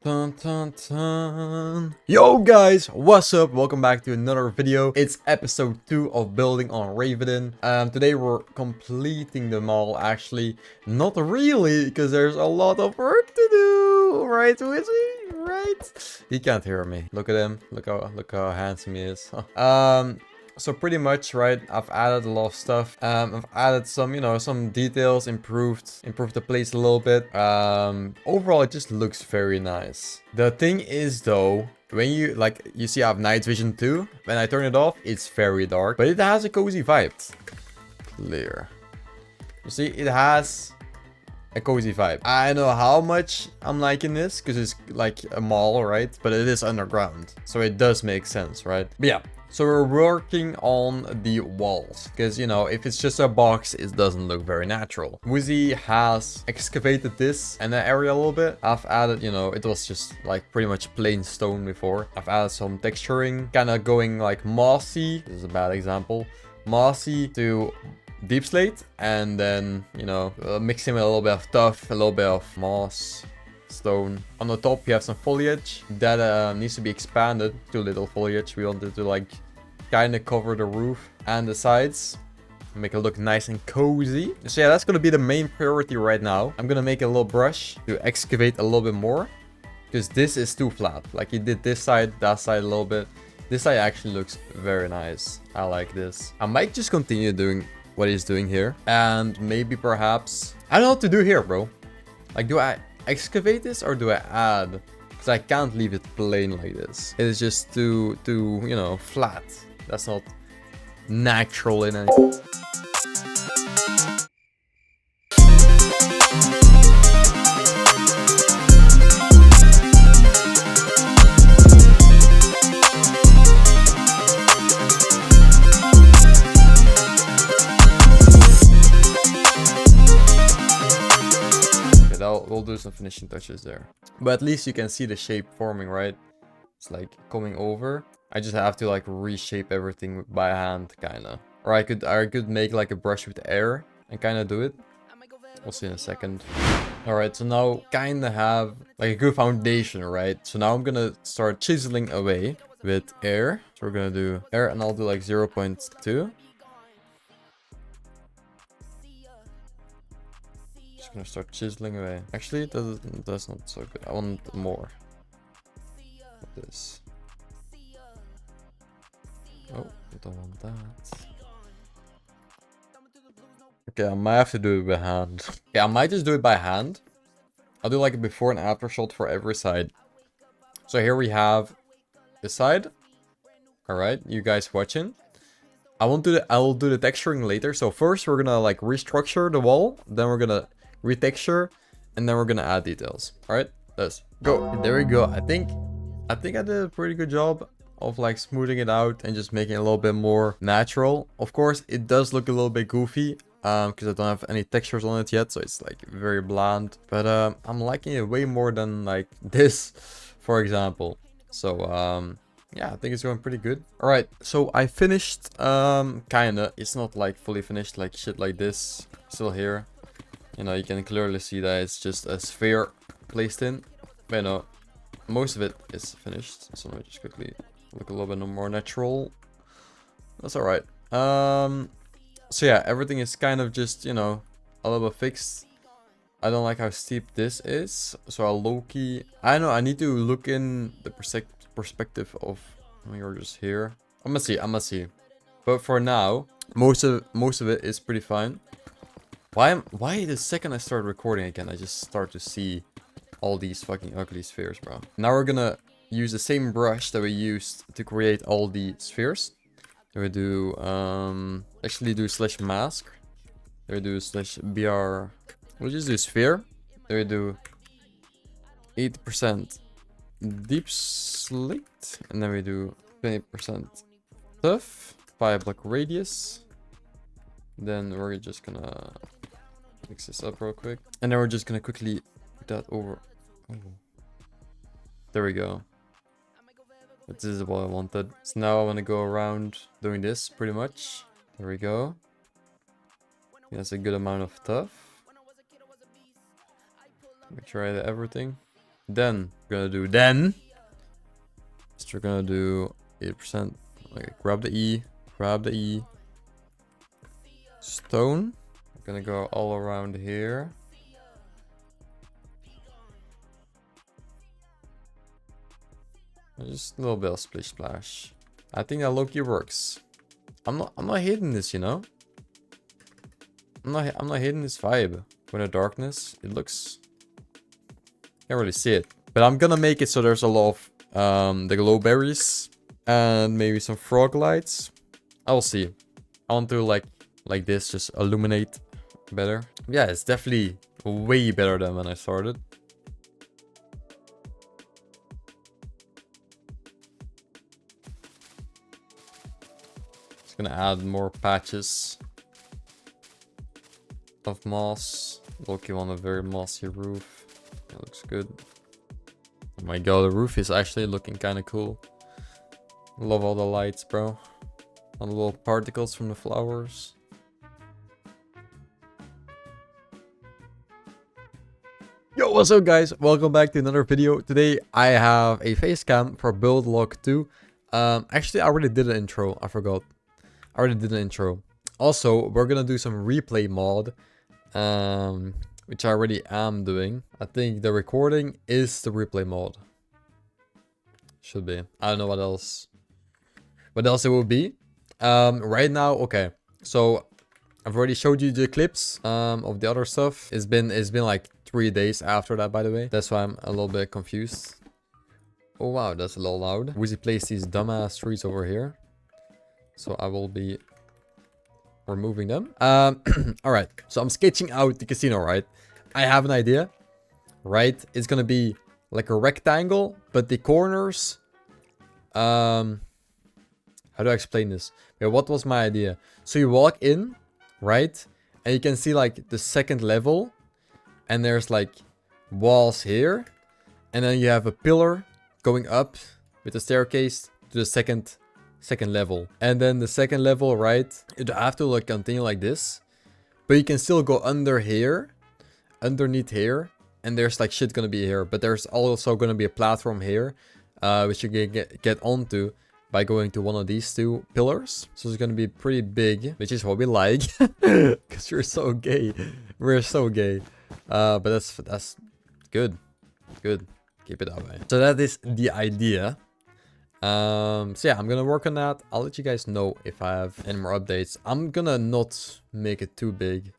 Dun, dun, dun. Yo guys, what's up? Welcome back to another video. It's episode 2 of Building on Reyvadin. Today we're completing the mall. Actually, not really, because there's a lot of work to do. Right, Wizzy? Right? He can't hear me. Look at him. Look how handsome he is. So pretty much, right, I've added a lot of stuff. I've added some, some details, improved the place a little bit. Overall, it just looks very nice. The thing is, though, when you see I have night vision too. When I turn it off, it's very dark, but it has a cozy vibe. Clear. You see, it has a cozy vibe. I know how much I'm liking this because it's like a mall, right? But it is underground, so it does make sense, right? But yeah. So we're working on the walls because, if it's just a box, it doesn't look very natural. Woozy has excavated this and that area a little bit. I've added, it was just like pretty much plain stone before. I've added some texturing, kind of going like mossy. This is a bad example. Mossy to deep slate, and then, mixing with a little bit of tuff, a little bit of moss. Stone. On the top you have some foliage that needs to be expanded. Too little foliage. We wanted to like kind of cover the roof and the sides, make it look nice and cozy. So yeah, that's gonna be the main priority right now. I'm gonna make a little brush to excavate a little bit more because this is too flat. Like he did this side, that side a little bit. This side actually looks very nice. I like this. I might just continue doing what he's doing here, and maybe perhaps I don't know what to do here, bro. Like, do I excavate this or do I add? Because I can't leave it plain like this. It is just too flat. That's not natural in any. We'll do some finishing touches there, but at least you can see the shape forming, right? It's like coming over. I just have to like reshape everything by hand, kind of. Or I could make like a brush with air and kind of do it. We'll see in a second. All right, so now kind of have like a good foundation, right? So now I'm gonna start chiseling away with air. So we're gonna do air, and I'll do like 0.2. Gonna start chiseling away. Actually, that's not so good. I want more of this. Oh, I don't want that. Okay, I might have to do it by hand. Yeah, I might just do it by hand. I'll do like a before and after shot for every side. So here we have this side. All right, you guys watching. I will do the texturing later. So first we're gonna like restructure the wall. Then we're gonna retexture, and then we're gonna add details. All right, let's go. There we go. I think I did a pretty good job of like smoothing it out and just making it a little bit more natural. Of course, it does look a little bit goofy because I don't have any textures on it yet, so it's like very bland. But I'm liking it way more than like this, for example. So yeah, I think it's going pretty good. All right, so I finished kinda. It's not like fully finished, like shit like this. Still here. You can clearly see that it's just a sphere placed in. But most of it is finished. So let me just quickly look a little bit more natural. That's all right. So yeah, everything is kind of just, a little bit fixed. I don't like how steep this is. So I'll low-key. I don't know, I need to look in the perspective of. You're just here. I'm gonna see. But for now, most of it is pretty fine. Why the second I start recording again, I just start to see all these fucking ugly spheres, bro. Now we're gonna use the same brush that we used to create all the spheres. Then we do actually do slash mask. Then we do slash br. We'll just do sphere. Then we do 80% deep slate, and then we do 20% tuff, 5 block radius. Then we're just gonna mix this up real quick. And then we're just gonna quickly put that over. Oh. There we go. This is what I wanted. So now I want to go around doing this pretty much. There we go. That's a good amount of stuff. Make sure I did everything. Then we're gonna do then. So we're gonna do 8%. Okay, grab the E. Grab the E. Stone. We're gonna go all around here. Just a little bit of splish splash. I think that low-key works. I'm not hating this, you know. I'm not hating this vibe. With the darkness, it looks. Can't really see it, but I'm gonna make it so there's a lot of the glow berries and maybe some frog lights. I'll see. I want to like this, just illuminate better. Yeah, it's definitely way better than when I started. Just gonna add more patches of moss. Loki on a very mossy roof. It looks good. Oh my god, the roof is actually looking kind of cool. Love all the lights, bro. All the little particles from the flowers. Yo, what's up guys? Welcome back to another video. Today I have a face cam for Buildlog 2. Actually I already did an intro. I forgot. I already did an intro. Also, we're gonna do some replay mod. Which I already am doing. I think the recording is the replay mod. Should be. I don't know what else it will be. Right now, okay. So I've already showed you the clips of the other stuff. It's been like 3 days after that, by the way. That's why I'm a little bit confused. Oh wow, that's a little loud. Woozy placed these dumbass trees over here. So I will be removing them. All right, so I'm sketching out the casino, right? I have an idea, right? It's gonna be like a rectangle, but the corners, how do I explain this? Yeah, what was my idea? So you walk in, right? And you can see like the second level, and there's like walls here, and then you have a pillar going up with a staircase to the second level, and then the second level, right, you have to like continue like this, but you can still go under here, underneath here, and there's like shit gonna be here, but there's also gonna be a platform here, which you can get onto by going to one of these two pillars. So it's gonna be pretty big, which is what we like, because we're so gay. We're so gay, but that's good. Keep it that way. So that is the idea. So yeah, I'm gonna work on that. I'll let you guys know if I have any more updates. I'm gonna not make it too big.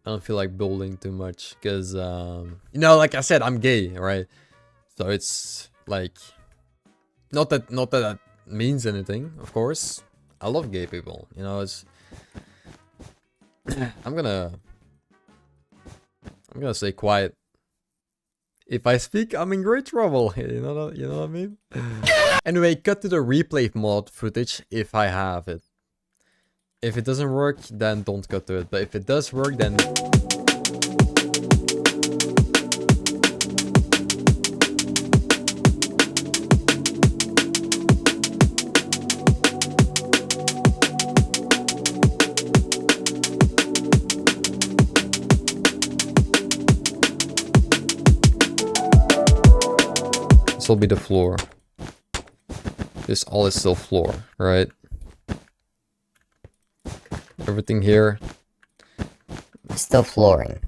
I don't feel like building too much because you know, like I said, I'm gay, right? So it's like not that means anything, of course. I love gay people, you know. It's I'm gonna stay quiet. If I speak, I'm in great trouble. You know what I mean? Anyway, cut to the replay mod footage if I have it. If it doesn't work, then don't cut to it. But if it does work, then... This will be the floor. This all is still floor, right? Everything here is still flooring.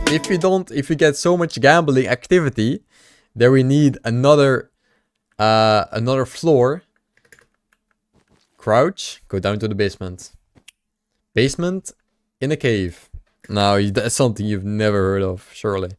If you get so much gambling activity, then we need another floor. Crouch, go down to the basement. Basement in a cave. Now, that's something you've never heard of, surely.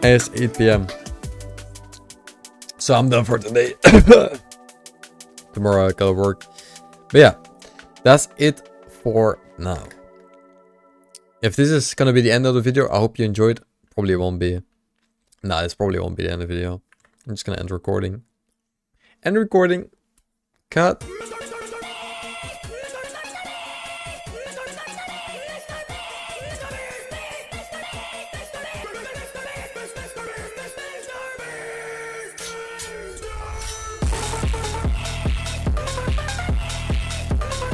And it's 8 p.m. So I'm done for today. Tomorrow I gotta work. But yeah, that's it for now. If this is gonna be the end of the video, I hope you enjoyed. Probably won't be. Nah, this probably won't be the end of the video. I'm just gonna end recording. End recording. Cut.